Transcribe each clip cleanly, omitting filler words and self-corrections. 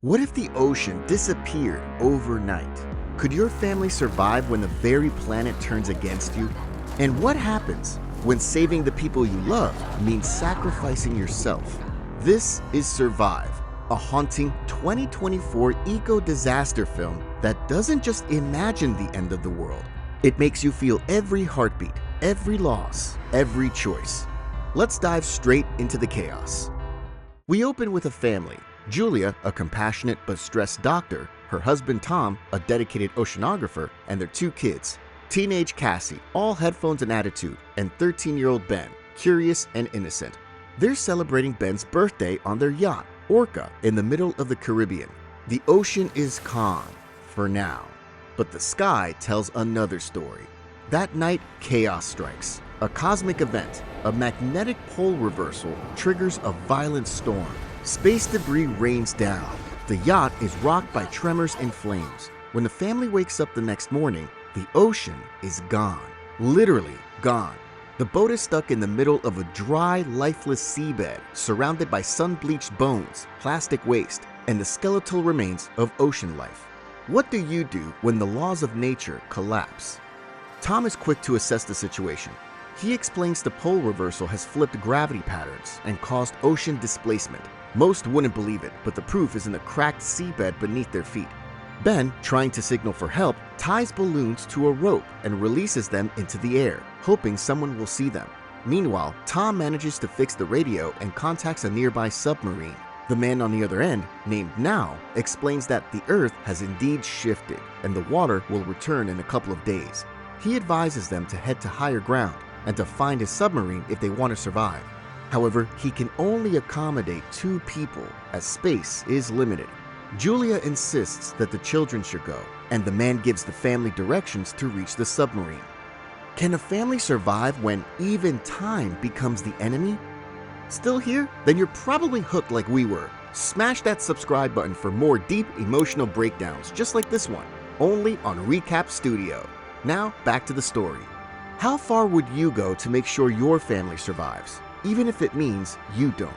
What if the ocean disappeared overnight? Could your family survive when the very planet turns against you? And what happens when saving the people you love means sacrificing yourself? This is Survive, a haunting 2024 eco-disaster film that doesn't just imagine the end of the world. It makes you feel every heartbeat, every loss, every choice. Let's dive straight into the chaos. We open with a family. Julia, a compassionate but stressed doctor, her husband Tom, a dedicated oceanographer, and their two kids. Teenage Cassie, all headphones and attitude, and 13-year-old Ben, curious and innocent. They're celebrating Ben's birthday on their yacht, Orca, in the middle of the Caribbean. The ocean is calm, for now. But the sky tells another story. That night, chaos strikes. A cosmic event, a magnetic pole reversal, triggers a violent storm. Space debris rains down. The yacht is rocked by tremors and flames. When the family wakes up the next morning, the ocean is gone. Literally gone. The boat is stuck in the middle of a dry, lifeless seabed, surrounded by sun-bleached bones, plastic waste, and the skeletal remains of ocean life. What do you do when the laws of nature collapse? Tom is quick to assess the situation. He explains the pole reversal has flipped gravity patterns and caused ocean displacement. Most wouldn't believe it, but the proof is in the cracked seabed beneath their feet. Ben, trying to signal for help, ties balloons to a rope and releases them into the air, hoping someone will see them. Meanwhile, Tom manages to fix the radio and contacts a nearby submarine. The man on the other end, named Now, explains that the Earth has indeed shifted and the water will return in a couple of days. He advises them to head to higher ground and to find his submarine if they want to survive. However, he can only accommodate 2 people as space is limited. Julia insists that the children should go, and the man gives the family directions to reach the submarine. Can a family survive when even time becomes the enemy? Still here? Then you're probably hooked like we were. Smash that subscribe button for more deep emotional breakdowns just like this one, only on Recap Studio. Now, back to the story. How far would you go to make sure your family survives, even if it means you don't?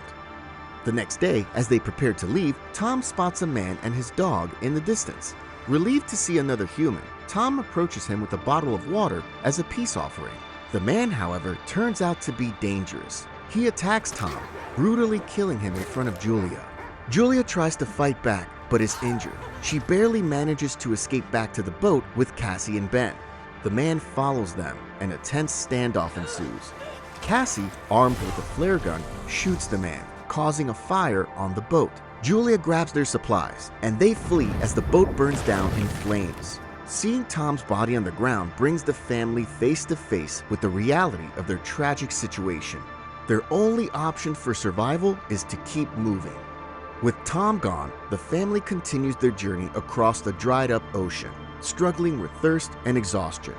The next day, as they prepare to leave, Tom spots a man and his dog in the distance. Relieved to see another human, Tom approaches him with a bottle of water as a peace offering. The man, however, turns out to be dangerous. He attacks Tom, brutally killing him in front of Julia. Julia tries to fight back, but is injured. She barely manages to escape back to the boat with Cassie and Ben. The man follows them, and a tense standoff ensues. Cassie, armed with a flare gun, shoots the man, causing a fire on the boat. Julia grabs their supplies, and they flee as the boat burns down in flames. Seeing Tom's body on the ground brings the family face to face with the reality of their tragic situation. Their only option for survival is to keep moving. With Tom gone, the family continues their journey across the dried-up ocean, struggling with thirst and exhaustion.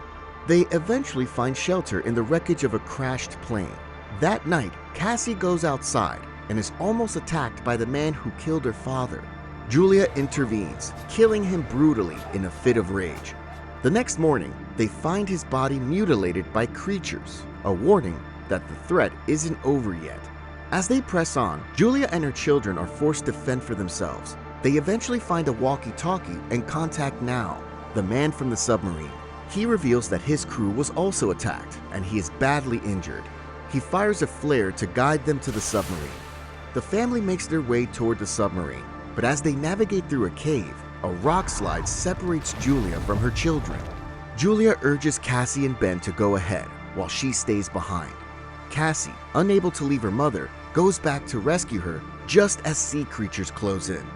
They eventually find shelter in the wreckage of a crashed plane. That night, Cassie goes outside and is almost attacked by the man who killed her father. Julia intervenes, killing him brutally in a fit of rage. The next morning, they find his body mutilated by creatures, a warning that the threat isn't over yet. As they press on, Julia and her children are forced to fend for themselves. They eventually find a walkie-talkie and contact Now, the man from the submarine. He reveals that his crew was also attacked and he is badly injured. He fires a flare to guide them to the submarine. The family makes their way toward the submarine, but as they navigate through a cave, a rock slide separates Julia from her children. Julia urges Cassie and Ben to go ahead while she stays behind. Cassie, unable to leave her mother, goes back to rescue her just as sea creatures close in.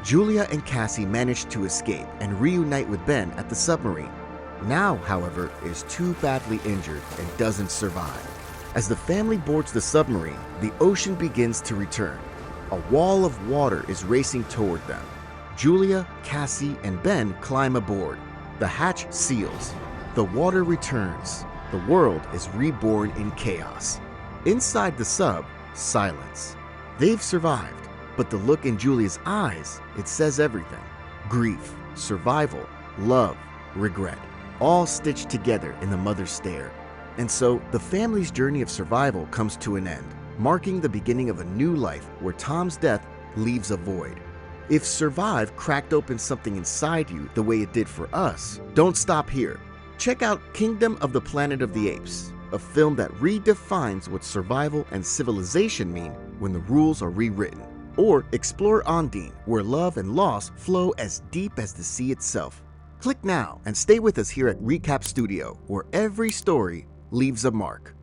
Julia and Cassie manage to escape and reunite with Ben at the submarine. Now, however, is too badly injured and doesn't survive. As the family boards the submarine, the ocean begins to return. A wall of water is racing toward them. Julia, Cassie, and Ben climb aboard. The hatch seals. The water returns. The world is reborn in chaos. Inside the sub, silence. They've survived, but the look in Julia's eyes, it says everything. Grief, survival, love, regret, all stitched together in the mother's stare. And so, the family's journey of survival comes to an end, marking the beginning of a new life where Tom's death leaves a void. If Survive cracked open something inside you the way it did for us, don't stop here. Check out Kingdom of the Planet of the Apes, a film that redefines what survival and civilization mean when the rules are rewritten. Or explore Ondine, where love and loss flow as deep as the sea itself. Click now and stay with us here at Recap Studio, where every story leaves a mark.